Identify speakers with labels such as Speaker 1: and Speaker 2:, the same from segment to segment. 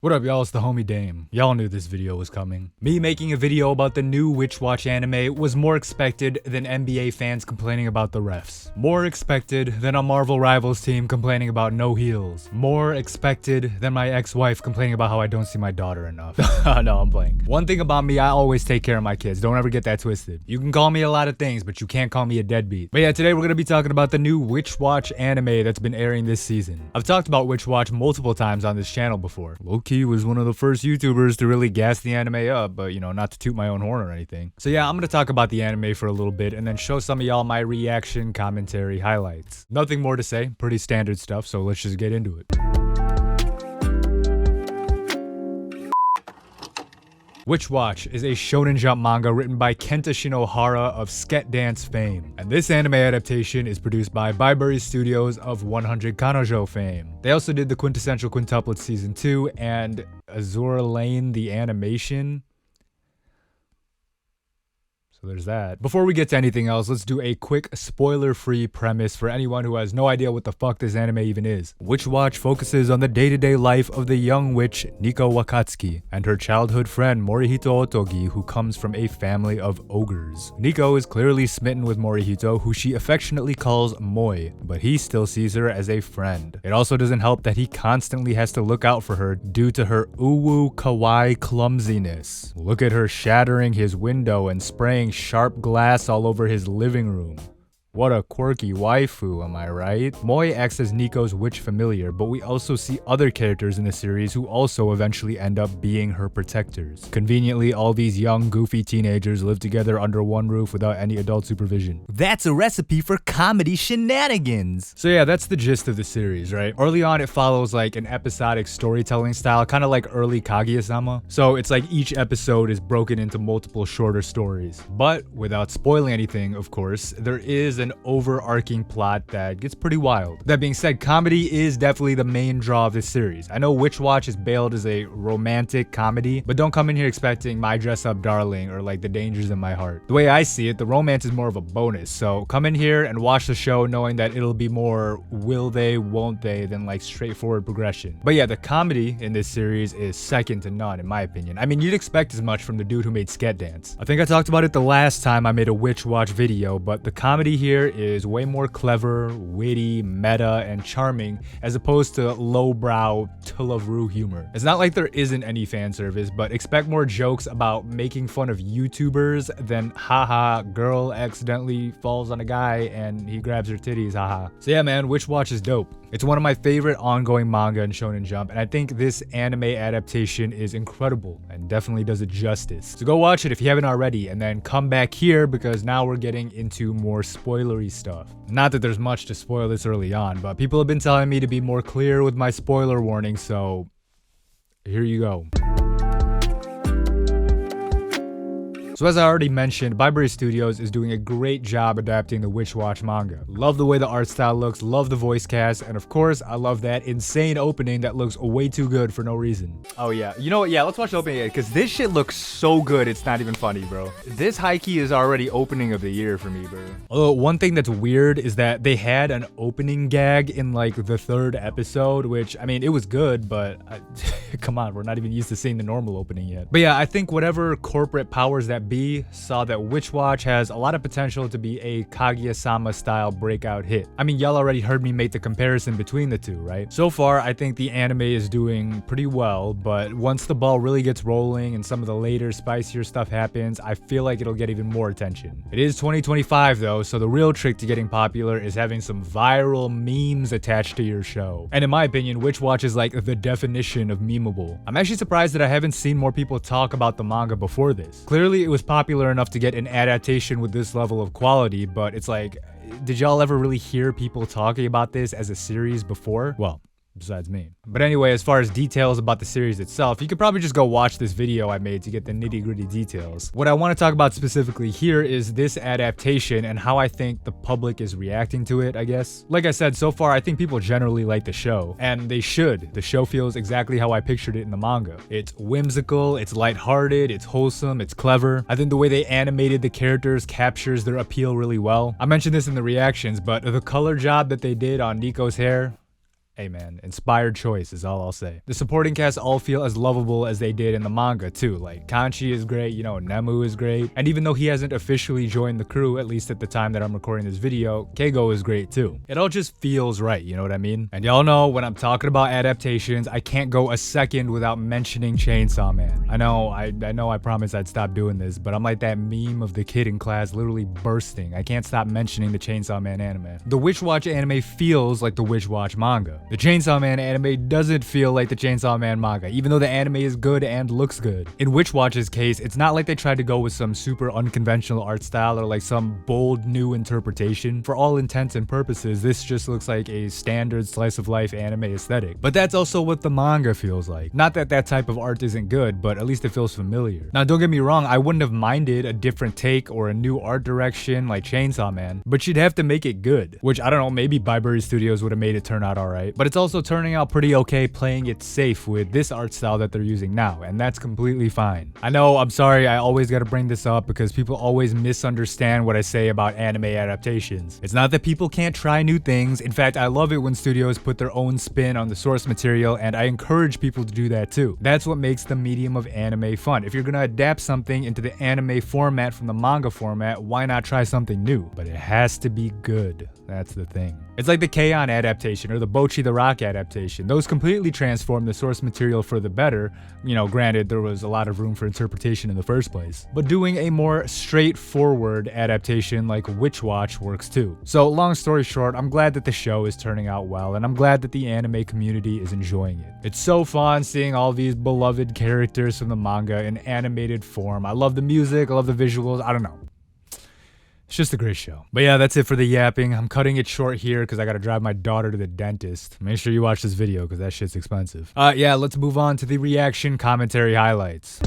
Speaker 1: What up, y'all? It's the homie Dame. Y'all knew this video was coming. Me making a video about the new Witch Watch anime was more expected than NBA fans complaining about the refs. More expected than a Marvel Rivals team complaining about no heels. More expected than my ex-wife complaining about how I don't see my daughter enough. No, I'm playing. One thing about me, I always take care of my kids. Don't ever get that twisted. You can call me a lot of things, but you can't call me a deadbeat. But yeah, today we're gonna be talking about the new Witch Watch anime that's been airing this season. I've talked about Witch Watch multiple times on this channel before. He was one of the first YouTubers to really gas the anime up, but you know, not to toot my own horn or anything. So yeah, I'm gonna talk about the anime for a little bit and then show some of y'all my reaction, commentary, highlights. Nothing more to say, pretty standard stuff, so let's just get into it. Witch Watch is a Shonen Jump manga written by Kenta Shinohara of Sket Dance fame, and this anime adaptation is produced by Byberry Studios of 100 Kanojo fame. They also did the Quintessential Quintuplet Season 2 and Azure Lane the Animation. So there's that. Before we get to anything else, let's do a quick spoiler-free premise for anyone who has no idea what the fuck this anime even is. Witch Watch focuses on the day-to-day life of the young witch Nico Wakatsuki and her childhood friend Morihito Otogi, who comes from a family of ogres. Nico is clearly smitten with Morihito, who she affectionately calls Moi, but he still sees her as a friend. It also doesn't help that he constantly has to look out for her due to her uwu kawaii clumsiness. Look at her shattering his window and spraying sharp glass all over his living room. What a quirky waifu, am I right? Moi acts as Nico's witch familiar, but we also see other characters in the series who also eventually end up being her protectors. Conveniently, all these young, goofy teenagers live together under one roof without any adult supervision. That's a recipe for comedy shenanigans! So yeah, that's the gist of the series, right? Early on, it follows like an episodic storytelling style, kind of like early Kaguya-sama. So it's like each episode is broken into multiple shorter stories. But without spoiling anything, of course, there is an overarching plot that gets pretty wild. That being said, comedy is definitely the main draw of this series. I know Witch Watch is bailed as a romantic comedy, but don't come in here expecting My Dress Up Darling or like The Dangers in My Heart. The way I see it, the romance is more of a bonus, so come in here and watch the show knowing that it'll be more will they, won't they than like straightforward progression. But yeah, the comedy in this series is second to none in my opinion. I mean, you'd expect as much from the dude who made Sket Dance. I think I talked about it the last time I made a Witch Watch video, but the comedy here is way more clever, witty, meta, and charming as opposed to lowbrow Tulavru humor. It's not like there isn't any fan service, but expect more jokes about making fun of YouTubers than haha, girl accidentally falls on a guy and he grabs her titties, haha. So yeah man, Witch Watch is dope. It's one of my favorite ongoing manga in Shonen Jump, and I think this anime adaptation is incredible and definitely does it justice. So go watch it if you haven't already, and then come back here because now we're getting into more spoilery stuff. Not that there's much to spoil this early on, but people have been telling me to be more clear with my spoiler warning, so here you go. So as I already mentioned, Byberry Studios is doing a great job adapting the Witch Watch manga. Love the way the art style looks, love the voice cast, and of course, I love that insane opening that looks way too good for no reason. Oh yeah, you know what, yeah, let's watch the opening again, because this shit looks so good, it's not even funny, bro. This high-key is already opening of the year for me, bro. Although, one thing that's weird is that they had an opening gag in like the 3rd episode, which, I mean, it was good, but come on, we're not even used to seeing the normal opening yet. But yeah, I think whatever corporate powers that be saw that Witch Watch has a lot of potential to be a Kaguya-sama style breakout hit. I mean, y'all already heard me make the comparison between the two, right? So far, I think the anime is doing pretty well, but once the ball really gets rolling and some of the later, spicier stuff happens, I feel like it'll get even more attention. It is 2025 though, so the real trick to getting popular is having some viral memes attached to your show. And in my opinion, Witch Watch is like the definition of memeable. I'm actually surprised that I haven't seen more people talk about the manga before this. Clearly, it was popular enough to get an adaptation with this level of quality, but it's like, did y'all ever really hear people talking about this as a series before? Well, besides me. But anyway, as far as details about the series itself, you could probably just go watch this video I made to get the nitty-gritty details. What I want to talk about specifically here is this adaptation and how I think the public is reacting to it, I guess. Like I said, so far I think people generally like the show, and they should. The show feels exactly how I pictured it in the manga. It's whimsical, it's lighthearted, it's wholesome, it's clever. I think the way they animated the characters captures their appeal really well. I mentioned this in the reactions, but the color job that they did on Nico's hair, Hey man, inspired choice is all I'll say. The supporting cast all feel as lovable as they did in the manga too. Like Kanchi is great, you know, NEMU is great. And even though he hasn't officially joined the crew, at least at the time that I'm recording this video, Keigo is great too. It all just feels right, you know what I mean? And y'all know when I'm talking about adaptations, I can't go a second without mentioning Chainsaw Man. I know I promised I'd stop doing this, but I'm like that meme of the kid in class literally bursting. I can't stop mentioning the Chainsaw Man anime. The Witch Watch anime feels like the Witch Watch manga. The Chainsaw Man anime doesn't feel like the Chainsaw Man manga, even though the anime is good and looks good. In Witch Watch's case, it's not like they tried to go with some super unconventional art style or like some bold new interpretation. For all intents and purposes, this just looks like a standard slice of life anime aesthetic. But that's also what the manga feels like. Not that that type of art isn't good, but at least it feels familiar. Now don't get me wrong, I wouldn't have minded a different take or a new art direction like Chainsaw Man, but you'd have to make it good. Which I don't know, maybe Byberry Studios would have made it turn out alright. But it's also turning out pretty okay playing it safe with this art style that they're using now, and that's completely fine. I know, I'm sorry, I always gotta bring this up because people always misunderstand what I say about anime adaptations. It's not that people can't try new things. In fact, I love it when studios put their own spin on the source material, and I encourage people to do that too. That's what makes the medium of anime fun. If you're gonna adapt something into the anime format from the manga format, why not try something new? But it has to be good. That's the thing. It's like the K-On! Adaptation or the Bocchi the Rock adaptation. Those completely transformed the source material for the better. You know, granted, there was a lot of room for interpretation in the first place. But doing a more straightforward adaptation like Witch Watch works too. So long story short, I'm glad that the show is turning out well, and I'm glad that the anime community is enjoying it. It's so fun seeing all these beloved characters from the manga in animated form. I love the music, I love the visuals, I don't know. It's just a great show. But yeah, that's it for the yapping. I'm cutting it short here because I gotta drive my daughter to the dentist. Make sure you watch this video because that shit's expensive. Yeah, let's move on to the reaction commentary highlights.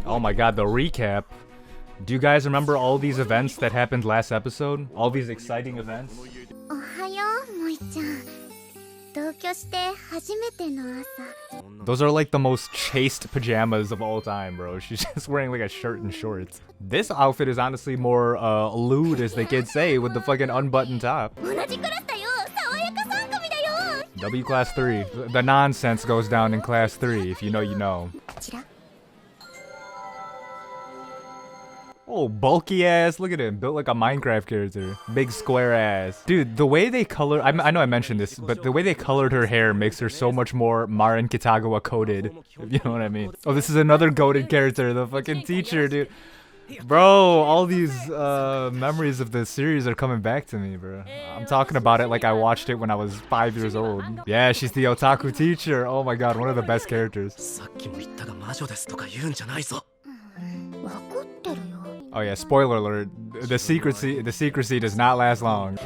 Speaker 1: Oh my god, the recap. Do you guys remember all these events that happened last episode? All these exciting events? Those are like the most chaste pajamas of all time, bro. She's just wearing like a shirt and shorts. This outfit is honestly more lewd, as the kids say, with the fucking unbuttoned top. W class 3. The nonsense goes down in class 3. If you know, you know. Oh, bulky ass. Look at him. Built like a Minecraft character. Big square ass. Dude, the way they color... I know I mentioned this, but the way they colored her hair makes her so much more Marin Kitagawa coded. If you know what I mean. Oh, this is another goated character. The fucking teacher, dude. Bro, all these memories of this series are coming back to me, bro. I'm talking about it like I watched it when I was 5 years old. Yeah, she's the otaku teacher. Oh my god, one of the best characters. Oh yeah, spoiler alert. The secrecy does not last long.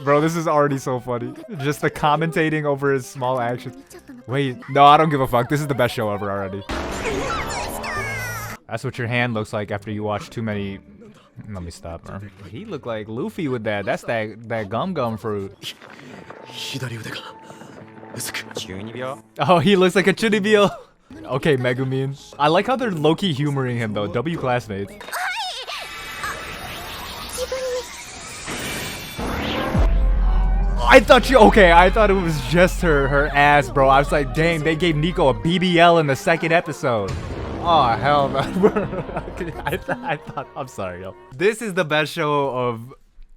Speaker 1: Bro, this is already so funny. Just the commentating over his small actions. Wait, no, I don't give a fuck. This is the best show ever already. That's what your hand looks like after you watch too many... Let me stop, bro. He looked like Luffy with that. That's that gum fruit. Oh, he looks like a Chunibyo. Okay, Megumin. I like how they're low-key humoring him though. W classmates. I thought it was just her ass, bro. I was like, dang, they gave Nico a BBL in the second episode. Oh, hell no. I thought, I'm sorry, yo. This is the best show of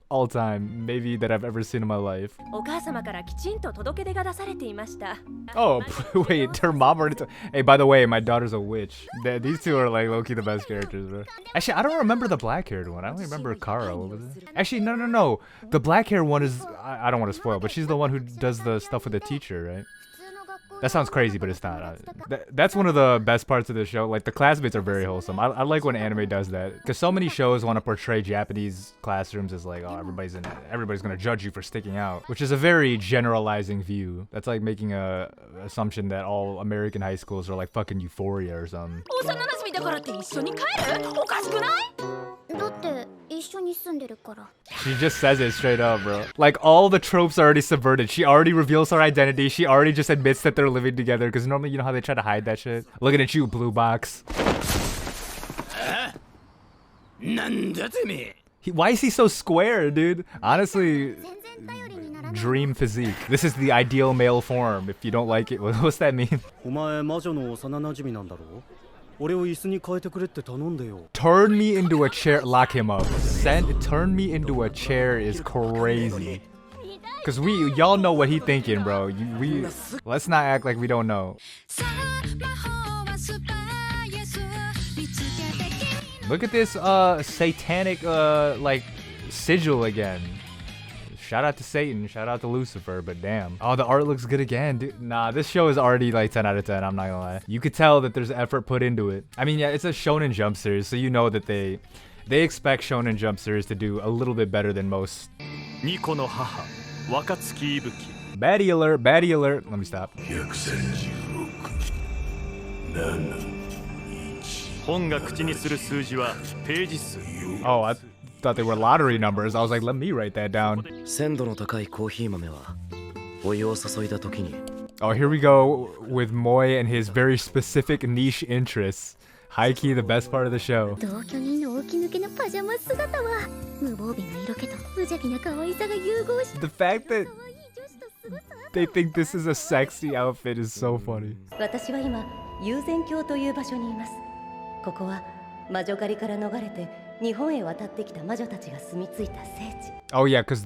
Speaker 1: all time, maybe, that I've ever seen in my life. Oh, wait, her mom already hey, by the way, my daughter's a witch. These two are like low-key the best characters, bro. Actually, I don't remember the black-haired one. I only remember Kara. What was it? Actually, no. The black-haired one is... I don't want to spoil, but she's the one who does the stuff with the teacher, right? That sounds crazy, but it's not. That's one of the best parts of the show. Like, the classmates are very wholesome. I like when anime does that. Because so many shows want to portray Japanese classrooms as like, oh, everybody's going to judge you for sticking out. Which is a very generalizing view. That's like making a assumption that all American high schools are like fucking Euphoria or something. She just says it straight up, bro. Like, all the tropes are already subverted. She already reveals her identity. She already just admits that they're living together. Because normally, you know how they try to hide that shit? Looking at you, blue box. Why is he so square, dude? Honestly, dream physique. This is the ideal male form. If you don't like it, what's that mean? Turn me into a chair. Lock him up. Turn me into a chair is crazy. Cause y'all know what he thinking, bro. Let's not act like we don't know. Look at this satanic like sigil again. Shout out to Satan, shout out to Lucifer, but damn. Oh, the art looks good again, dude. Nah, this show is already like 10 out of 10, I'm not gonna lie. You could tell that there's effort put into it. I mean, yeah, it's a Shonen Jump series, so you know that they expect Shonen Jump series to do a little bit better than most. Baddie alert, baddie alert. Let me stop. Oh, I thought they were lottery numbers. I was like, let me write that down. Oh, here we go with Moy and his very specific niche interests. High key, the best part of the show. The fact that they think this is a sexy outfit is so funny. Oh yeah, because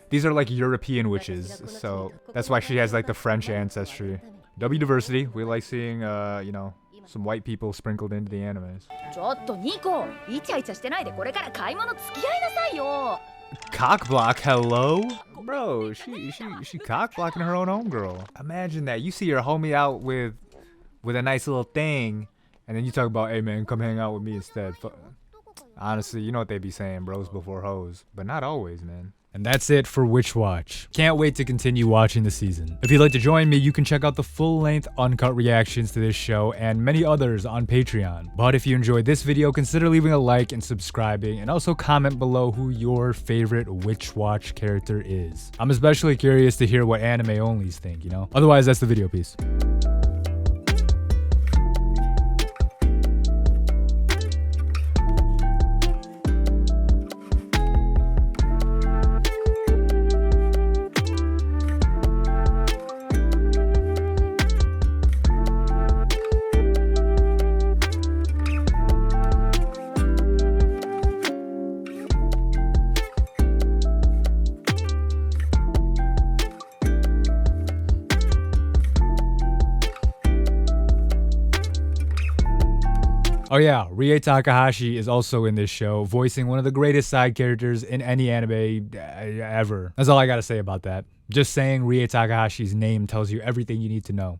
Speaker 1: these are like European witches, so that's why she has like the French ancestry. W diversity, we like seeing you know, some white people sprinkled into the animes. Cock block, hello? Bro, she cock blocking her own homegirl. Imagine that. You see your homie out with a nice little thing, and then you talk about, hey man, come hang out with me instead. Honestly, you know what they be saying, bros before hoes. But not always, man. And that's it for Witch Watch. Can't wait to continue watching the season. If you'd like to join me, you can check out the full-length uncut reactions to this show and many others on Patreon. But if you enjoyed this video, consider leaving a like and subscribing, and also comment below who your favorite Witch Watch character is. I'm especially curious to hear what anime-onlys think, you know? Otherwise, that's the video. Peace. Oh yeah, Rie Takahashi is also in this show, voicing one of the greatest side characters in any anime ever. That's all I gotta say about that. Just saying Rie Takahashi's name tells you everything you need to know.